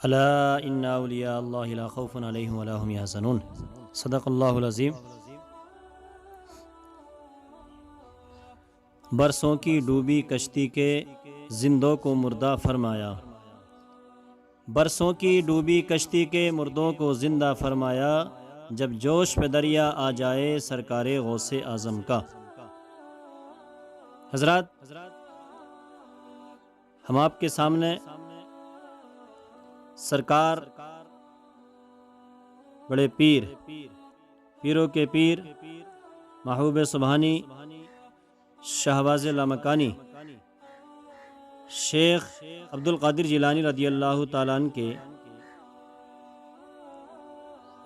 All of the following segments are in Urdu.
الا ان اولیاء اللہ لا خوف علیہم ولا هم یحزنون۔ صدق اللہ العظیم۔ برسوں کی ڈوبی کشتی کے زندوں کو مردہ فرمایا، برسوں کی ڈوبی کشتی کے مردوں کو زندہ فرمایا، جب جوش پہ دریا آ جائے سرکار غوث اعظم کا۔ حضرات، ہم آپ کے سامنے سرکار بڑے پیروں کے پیر محبوب سبحانی شہباز لامکانی شیخ عبد القادر جیلانی رضی اللہ تعالیٰ عنہ کے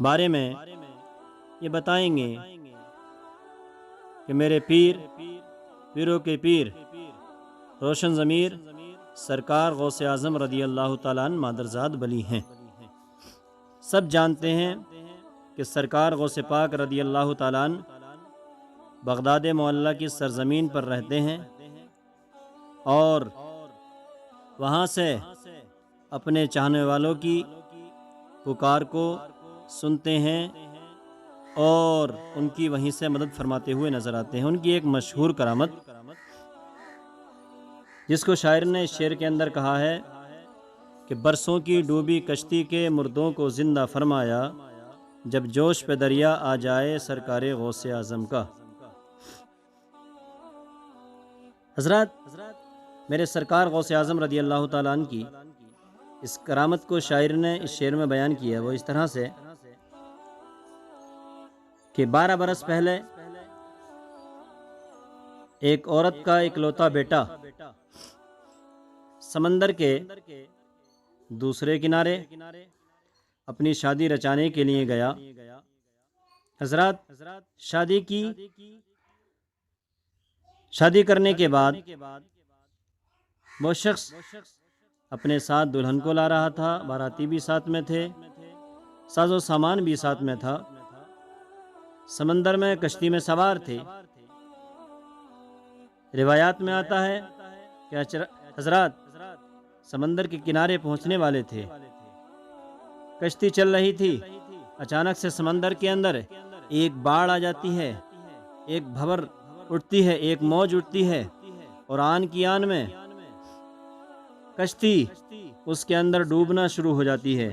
بارے میں یہ بتائیں گے کہ میرے پیروں کے پیر روشن ضمیر سرکار غوث اعظم رضی اللہ تعالیٰ عنہ مادرزاد ولی ہیں۔ سب جانتے ہیں کہ سرکار غوث پاک رضی اللہ تعالیٰ عنہ بغداد معلیٰ کی سرزمین پر رہتے ہیں اور وہاں سے اپنے چاہنے والوں کی پکار کو سنتے ہیں اور ان کی وہیں سے مدد فرماتے ہوئے نظر آتے ہیں۔ ان کی ایک مشہور کرامت جس کو شاعر نے اس شعر کے اندر کہا ہے کہ برسوں کی ڈوبی کشتی کے مردوں کو زندہ فرمایا، جب جوش پہ دریا آ جائے سرکار غوث اعظم کا۔ حضرات، میرے سرکار غوث اعظم رضی اللہ تعالیٰ عنہ کی اس کرامت کو شاعر نے اس شعر میں بیان کیا ہے، وہ اس طرح سے کہ 12 برس پہلے ایک عورت کا اکلوتا بیٹا سمندر کے دوسرے کنارے اپنی شادی رچانے کے لیے گیا۔ حضرات، شادی کرنے کے بعد وہ شخص اپنے ساتھ دلہن کو لا رہا تھا، باراتی بھی ساتھ میں تھے، ساز و سامان بھی ساتھ میں تھا، سمندر میں کشتی میں سوار تھے۔ روایات میں آتا ہے کہ حضرات سمندر کے کنارے پہنچنے والے تھے، کشتی چل رہی تھی، اچانک سے سمندر کے اندر ایک باڑھ آ جاتی ہے، ایک بھنور اٹھتی ہے، ایک موج اٹھتی ہے اور آن کی آن میں کشتی اس کے اندر ڈوبنا شروع ہو جاتی ہے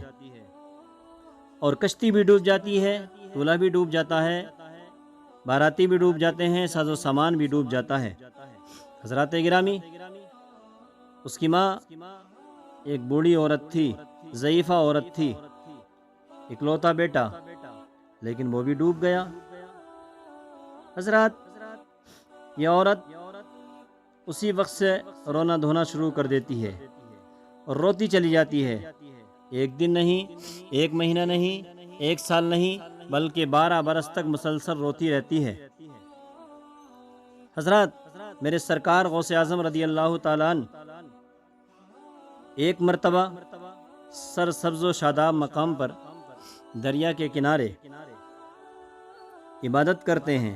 اور کشتی بھی ڈوب جاتی ہے، دولہا بھی ڈوب جاتا ہے، باراتی بھی ڈوب جاتے ہیں، ساز و سامان بھی ڈوب جاتا ہے۔ حضرات گرامی، اس کی ماں ایک بوڑھی عورت تھی، ضعیفہ عورت تھی، اکلوتا بیٹا، لیکن وہ بھی ڈوب گیا۔ حضرات، یہ عورت اسی وقت سے رونا دھونا شروع کر دیتی ہے اور روتی چلی جاتی ہے، ایک دن نہیں، ایک مہینہ نہیں، ایک سال نہیں، بلکہ 12 برس تک مسلسل روتی رہتی ہے۔ حضرات، میرے سرکار غوث اعظم رضی اللہ تعالیٰ عنہ ایک مرتبہ سرسبز و شاداب مقام پر دریا کے کنارے عبادت کرتے ہیں،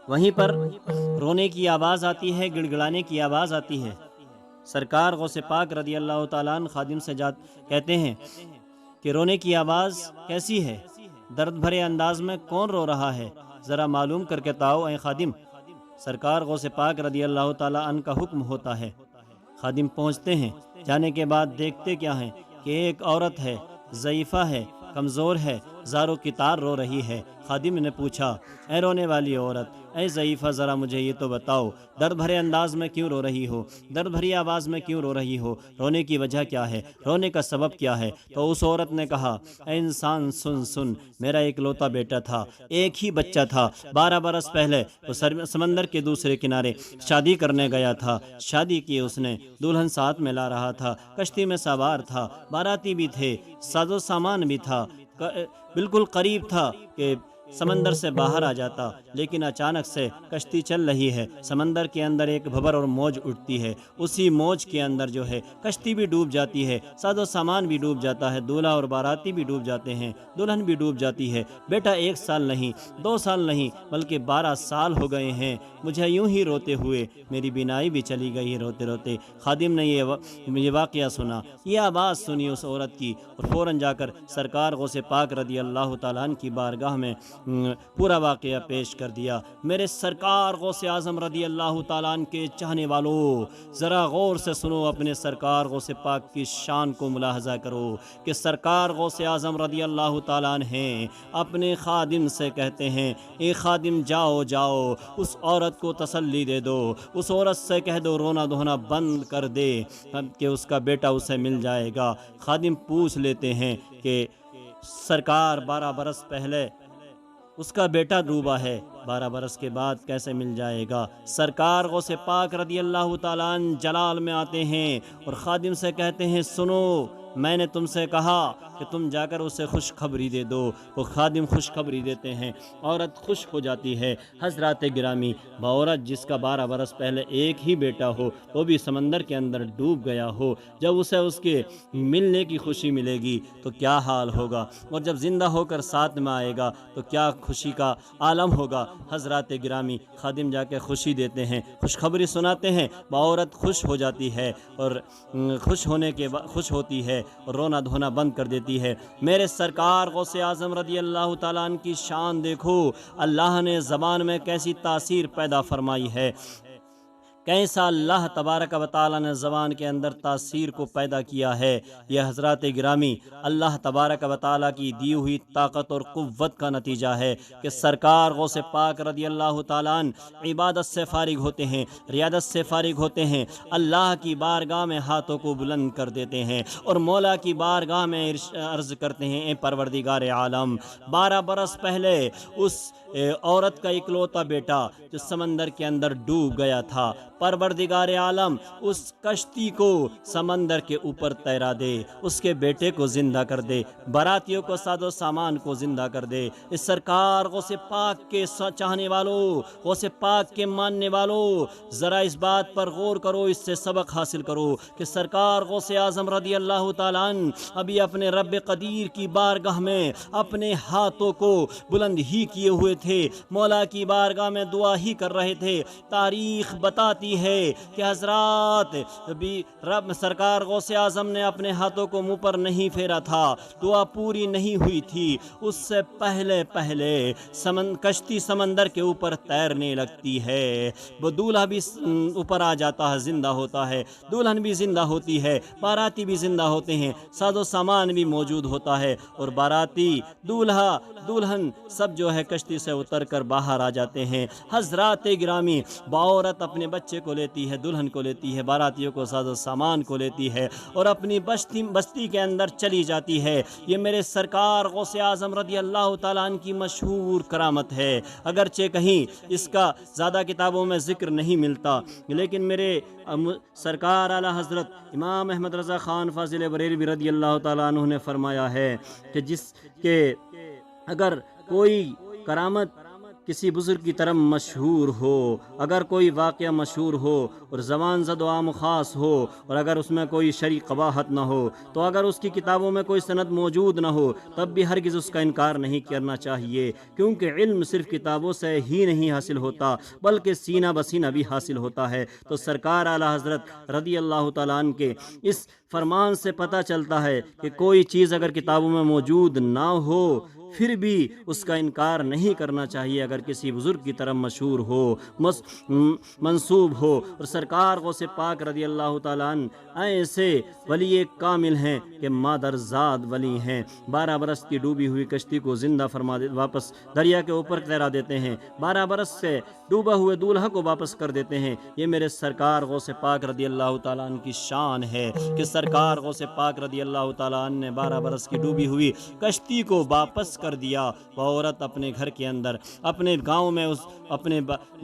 وہیں پر رونے کی آواز آتی ہے، گڑ گڑانے کی آواز آتی ہے۔ سرکار غوث پاک رضی اللہ تعالیٰ عنہ خادم سے کہتے ہیں کہ رونے کی آواز کیسی ہے، درد بھرے انداز میں کون رو رہا ہے، ذرا معلوم کر کے تاؤ اے خادم۔ سرکار غوث پاک رضی اللہ تعالیٰ عنہ کا حکم ہوتا ہے، خادم پہنچتے ہیں، جانے کے بعد دیکھتے کیا ہیں کہ ایک عورت ہے، ضعیفہ ہے، کمزور ہے، زاروں کی تار رو رہی ہے۔ خادم نے پوچھا، اے رونے والی عورت، اے ضعیفہ، ذرا مجھے یہ تو بتاؤ، درد بھرے انداز میں کیوں رو رہی ہو، درد بھری آواز میں کیوں رو رہی ہو، رونے کی وجہ کیا ہے، رونے کا سبب کیا ہے؟ تو اس عورت نے کہا، اے انسان سن، میرا اکلوتا بیٹا تھا، ایک ہی بچہ تھا، 12 برس پہلے وہ سمندر کے دوسرے کنارے شادی کرنے گیا تھا، شادی کی اس نے، دلہن ساتھ میں لا رہا تھا، کشتی میں سوار تھا، باراتی بھی تھے، ساز و سامان بھی تھا، بالکل قریب تھا کہ سمندر سے باہر آ جاتا، لیکن اچانک سے کشتی چل رہی ہے، سمندر کے اندر ایک بھنور اور موج اٹھتی ہے، اسی موج کے اندر جو ہے کشتی بھی ڈوب جاتی ہے، ساز و سامان بھی ڈوب جاتا ہے، دولہا اور باراتی بھی ڈوب جاتے ہیں، دلہن بھی ڈوب جاتی ہے۔ بیٹا 1 سال نہیں، 2 سال نہیں، بلکہ 12 سال ہو گئے ہیں مجھے یوں ہی روتے ہوئے، میری بینائی بھی چلی گئی ہے روتے روتے۔ خادم نے یہ واقعہ سنا، یہ آواز سنی اس عورت کی، اور فوراً جا کر سرکار غوث پاک رضی اللہ تعالیٰ عنہ کی بارگاہ میں پورا واقعہ پیش کر دیا۔ میرے سرکار غوث اعظم رضی اللہ تعالیٰ عنہ کے چاہنے والوں، ذرا غور سے سنو، اپنے سرکار غوث پاک کی شان کو ملاحظہ کرو کہ سرکار غوث اعظم رضی اللہ تعالیٰ عنہ ہیں، اپنے خادم سے کہتے ہیں، اے خادم جاؤ جاؤ، اس عورت کو تسلی دے دو، اس عورت سے کہہ دو رونا دھونا بند کر دے کہ اس کا بیٹا اسے مل جائے گا۔ خادم پوچھ لیتے ہیں کہ سرکار 12 برس پہلے اس کا بیٹا ڈوبا ہے، 12 برس کے بعد کیسے مل جائے گا؟ سرکار غوث پاک رضی اللہ تعالیٰ عنہ جلال میں آتے ہیں اور خادم سے کہتے ہیں، سنو، میں نے تم سے کہا کہ تم جا کر اسے خوشخبری دے دو۔ وہ خادم خوشخبری دیتے ہیں، عورت خوش ہو جاتی ہے۔ حضرات گرامی، عورت جس کا 12 برس پہلے ایک ہی بیٹا ہو، وہ بھی سمندر کے اندر ڈوب گیا ہو، جب اسے اس کے ملنے کی خوشی ملے گی تو کیا حال ہوگا، اور جب زندہ ہو کر ساتھ میں آئے گا تو کیا خوشی کا عالم ہوگا۔ حضرات گرامی، خادم جا کے خوشی دیتے ہیں، خوشخبری سناتے ہیں، عورت خوش ہو جاتی ہے، اور خوش ہوتی ہے اور رونا دھونا بند کر دیتی ہے۔ میرے سرکار غوث اعظم رضی اللہ تعالیٰ عنہ کی شان دیکھو، اللہ نے زبان میں کیسی تاثیر پیدا فرمائی ہے، کیسا اللہ تبارک و تعالیٰ نے زبان کے اندر تاثیر کو پیدا کیا ہے۔ یہ حضرات گرامی اللہ تبارک و تعالیٰ کی دی ہوئی طاقت اور قوت کا نتیجہ ہے کہ سرکار غوث پاک رضی اللہ تعالیٰ عنہ عبادت سے فارغ ہوتے ہیں، ریاضت سے فارغ ہوتے ہیں، اللہ کی بارگاہ میں ہاتھوں کو بلند کر دیتے ہیں اور مولا کی بارگاہ میں عرض کرتے ہیں، اے پروردگار عالم، 12 برس پہلے اس عورت کا اکلوتا بیٹا جو سمندر کے اندر ڈوب گیا تھا، پروردگار عالم اس کشتی کو سمندر کے اوپر تیرا دے، اس کے بیٹے کو زندہ کر دے، براتیوں کو ساز و سامان کو زندہ کر دے۔ اس سرکار غوث پاک کے چاہنے والوں، غوث پاک کے ماننے والوں، ذرا اس بات پر غور کرو، اس سے سبق حاصل کرو کہ سرکار غوث اعظم رضی اللہ تعالیٰ عنہ ابھی اپنے رب قدیر کی بارگاہ میں اپنے ہاتھوں کو بلند ہی کیے ہوئے تھے، مولا کی بارگاہ میں دعا ہی کر رہے تھے۔ تاریخ بتاتی ہے کہ حضرات رب سرکار غوث اعظم نے اپنے ہاتھوں کو منہ پر نہیں پھیرا تھا، دعا پوری نہیں ہوئی تھی، اس سے پہلے کشتی سمندر کے اوپر تیرنے لگتی ہے، وہ دولہا بھی اوپر آ جاتا ہے، زندہ ہوتا ہے، دلہن بھی زندہ ہوتی ہے، باراتی بھی زندہ ہوتے ہیں، ساز و سامان بھی موجود ہوتا ہے، اور باراتی دولہا دلہن سب جو ہے کشتی سے اتر کر باہر آ جاتے ہیں۔ حضرات گرامی، عورت اپنے بچے کو لیتی ہے، دلہن کو لیتی ہے، باراتیوں کو ساز و سامان کو لیتی ہے اور اپنی بستی کے اندر چلی جاتی ہے۔ یہ میرے سرکار غوث اعظم رضی اللہ تعالیٰ عنہ کی مشہور کرامت ہے، اگرچہ کہیں اس کا زیادہ کتابوں میں ذکر نہیں ملتا، لیکن میرے سرکار اعلیٰ حضرت امام احمد رضا خان فاضل بریلوی رضی اللہ تعالیٰ عنہ نے فرمایا ہے کہ اگر کوئی کرامت کسی بزرگ کی طرف مشہور ہو، اگر کوئی واقعہ مشہور ہو اور زبان زد و عام خاص ہو، اور اگر اس میں کوئی شرعی قباحت نہ ہو، تو اگر اس کی کتابوں میں کوئی سند موجود نہ ہو، تب بھی ہرگز اس کا انکار نہیں کرنا چاہیے، کیونکہ علم صرف کتابوں سے ہی نہیں حاصل ہوتا بلکہ سینہ بسینہ بھی حاصل ہوتا ہے۔ تو سرکار اعلیٰ حضرت رضی اللہ تعالیٰ عنہ کے اس فرمان سے پتہ چلتا ہے کہ کوئی چیز اگر کتابوں میں موجود نہ ہو پھر بھی اس کا انکار نہیں کرنا چاہیے، اگر کسی بزرگ کی طرف مشہور ہو، منسوب ہو۔ اور سرکار غوث پاک رضی اللہ تعالیٰ عنہ ایسے ولی کامل ہیں کہ مادرزاد ولی ہیں۔ 12 برس کی ڈوبی ہوئی کشتی کو زندہ فرما واپس دریا کے اوپر تیرا دیتے ہیں، 12 برس سے ڈوبا ہوئے دولہا کو واپس کر دیتے ہیں۔ یہ میرے سرکار غوث پاک رضی اللہ تعالیٰ عنہ کی شان ہے کہ سرکار غوث پاک رضی اللہ تعالیٰ عنہ نے 12 برس کی ڈوبی ہوئی کشتی کو واپس کر دیا، وہ عورت اپنے گھر کے اندر اپنے گاؤں میں اپنے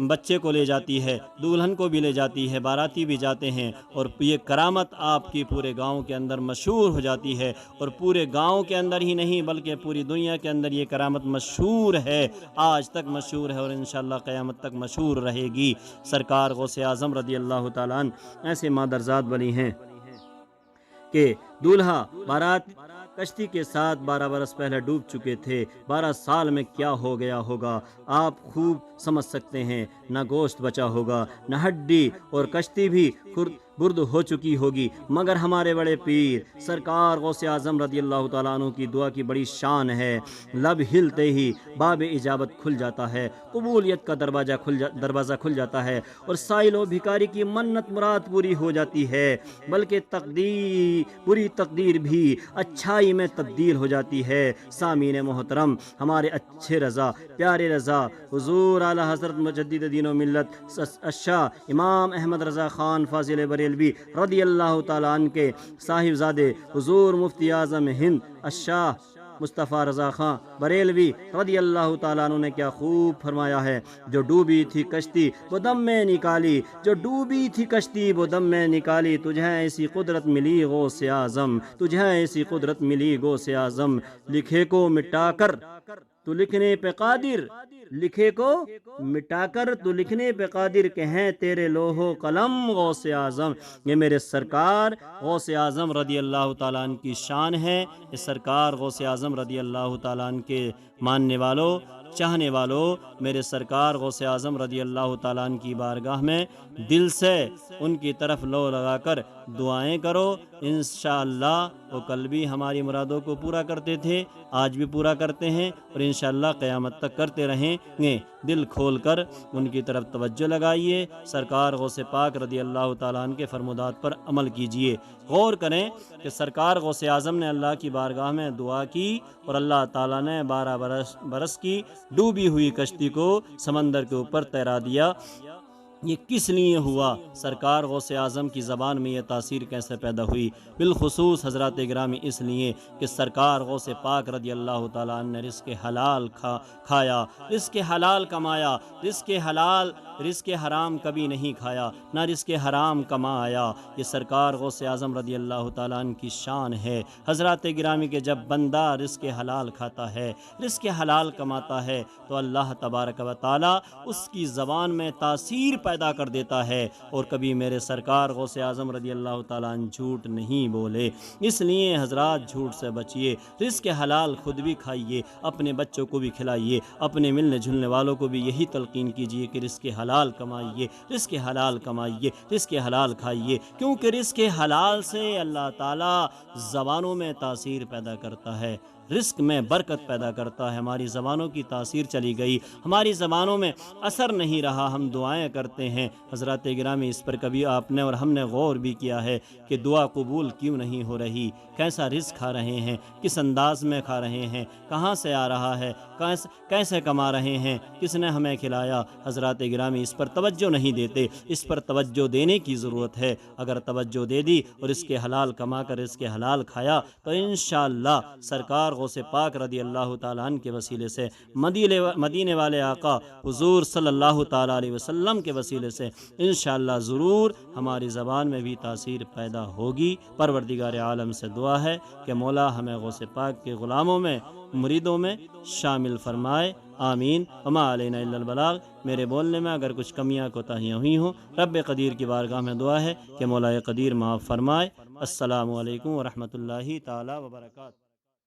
بچے کو لے جاتی ہے، دلہن کو بھی لے جاتی ہے، باراتی بھی جاتے ہیں، اور یہ کرامت آپ کی پورے گاؤں کے اندر مشہور ہو جاتی ہے، اور پورے گاؤں کے اندر ہی نہیں بلکہ پوری دنیا کے اندر یہ کرامت مشہور ہے، آج تک مشہور ہے اور انشاءاللہ قیامت تک مشہور رہے گی۔ سرکار غوث اعظم رضی اللہ تعالیٰ عنہ ایسے مادرزاد بنی ہیں کہ دولہا بارات کشتی کے ساتھ 12 برس پہلے ڈوب چکے تھے، 12 سال میں کیا ہو گیا ہوگا آپ خوب سمجھ سکتے ہیں، نہ گوشت بچا ہوگا، نہ ہڈی، اور کشتی بھی برد ہو چکی ہوگی، مگر ہمارے بڑے پیر سرکار غوث اعظم رضی اللہ تعالیٰ عنہ کی دعا کی بڑی شان ہے، لب ہلتے ہی باب اجابت کھل جاتا ہے، قبولیت کا دروازہ کھل جاتا ہے، اور سائل و بھکاری کی منت مراد پوری ہو جاتی ہے، بلکہ بری تقدیر بھی اچھائی میں تبدیل ہو جاتی ہے۔ سامعین محترم، ہمارے اچھے رضا، پیارے رضا، حضور اعلی حضرت مجدد دین و ملت الشاہ امام احمد رضا خان فاضل بریلوی رضی اللہ تعالیٰ عنہ کے صاحبزادے حضور مفتی اعظم ہند الشاہ مصطفیٰ رضا خان بریلوی رضی اللہ تعالیٰ عنہ نے کیا خوب فرمایا ہے، جو ڈوبی تھی کشتی وہ دم میں نکالی، جو ڈوبی تھی کشتی وہ دم میں نکالی، تجھے ایسی قدرت ملی غوث اعظم، تجھے ایسی قدرت ملی غوث اعظم، لکھے کو مٹا کر تو لکھنے پہ قادر، لکھے کو مٹا کر تو لکھنے پہ قادر، کہ ہیں تیرے لوح و قلم غوث اعظم۔ یہ میرے سرکار غوث اعظم رضی اللہ تعالیٰ عنہ کی شان ہے۔ یہ سرکار غوث اعظم رضی اللہ تعالیٰ عنہ کے ماننے والوں، چاہنے والوں، میرے سرکار غوث اعظم رضی اللہ تعالیٰ عنہ کی بارگاہ میں دل سے ان کی طرف لو لگا کر دعائیں کرو، انشاءاللہ وہ کل بھی ہماری مرادوں کو پورا کرتے تھے، آج بھی پورا کرتے ہیں، اور انشاءاللہ قیامت تک کرتے رہیں گے۔ دل کھول کر ان کی طرف توجہ لگائیے، سرکار غوث پاک رضی اللہ تعالیٰ عنہ کے فرمودات پر عمل کیجیے۔ غور کریں کہ سرکار غوث اعظم نے اللہ کی بارگاہ میں دعا کی، اور اللہ تعالیٰ نے 12 برس کی ڈوبی ہوئی کشتی کو سمندر کے اوپر تیرا دیا۔ یہ کس لیے ہوا؟ سرکار غوث اعظم کی زبان میں یہ تاثیر کیسے پیدا ہوئی؟ بالخصوص حضرات گرامی اس لیے کہ سرکار غوث پاک رضی اللہ تعالیٰ عنہ نے رزق حلال کھایا، رزق حلال کمایا، رزق حرام کبھی نہیں کھایا، نہ رزق حرام کمایا۔ یہ سرکار غوث اعظم رضی اللہ تعالیٰ عنہ کی شان ہے۔ حضرات گرامی کہ جب بندہ رزق حلال کھاتا ہے، رزق حلال کماتا ہے، تو اللہ تبارک و تعالیٰ اس کی زبان میں تاثیر پیدا کر دیتا ہے، اور کبھی میرے سرکار غوث اعظم رضی اللہ تعالیٰ عنہ جھوٹ نہیں بولے۔ اس لیے حضرات جھوٹ سے بچیے، رزق حلال خود بھی کھائیے، اپنے بچوں کو بھی کھلائیے، اپنے ملنے جلنے والوں کو بھی یہی تلقین کیجیے کہ رزق حلال کمائیے، رزق حلال کمائیے، رزق حلال کھائیے، کیونکہ رزق حلال سے اللہ تعالیٰ زبانوں میں تاثیر پیدا کرتا ہے، رزق میں برکت پیدا کرتا ہے۔ ہماری زبانوں کی تاثیر چلی گئی، ہماری زبانوں میں اثر نہیں رہا، ہم دعائیں کرتے ہیں۔ حضرات گرامی اس پر کبھی آپ نے اور ہم نے غور بھی کیا ہے کہ دعا قبول کیوں نہیں ہو رہی؟ کیسا رزق کھا رہے ہیں، کس انداز میں کھا رہے ہیں، کہاں سے آ رہا ہے، کیسے کما رہے ہیں، کس نے ہمیں کھلایا؟ حضرات گرامی اس پر توجہ نہیں دیتے، اس پر توجہ دینے کی ضرورت ہے۔ اگر توجہ دے دی اور اس کے حلال کما کر اس کے حلال کھایا تو انشاءاللہ سرکار غوث پاک رضی اللہ تعالیٰ عنہ کے وسیلے سے، مدینے والے آقا حضور صلی اللہ تعالیٰ علیہ وسلم کے وسیلے سے انشاءاللہ ضرور ہماری زبان میں بھی تاثیر پیدا ہوگی۔ پروردگار عالم سے دعا ہے کہ مولا ہمیں غوث پاک کے غلاموں میں، مریدوں میں شامل فرمائے، آمین۔ وما علینا الا البلاغ۔ میرے بولنے میں اگر کچھ کمیاں کوتاہیاں ہوئی ہوں، رب قدیر کی بارگاہ میں دعا ہے کہ مولا قدیر معاف فرمائے۔ السلام علیکم ورحمۃ اللہ تعالی وبرکاتہ۔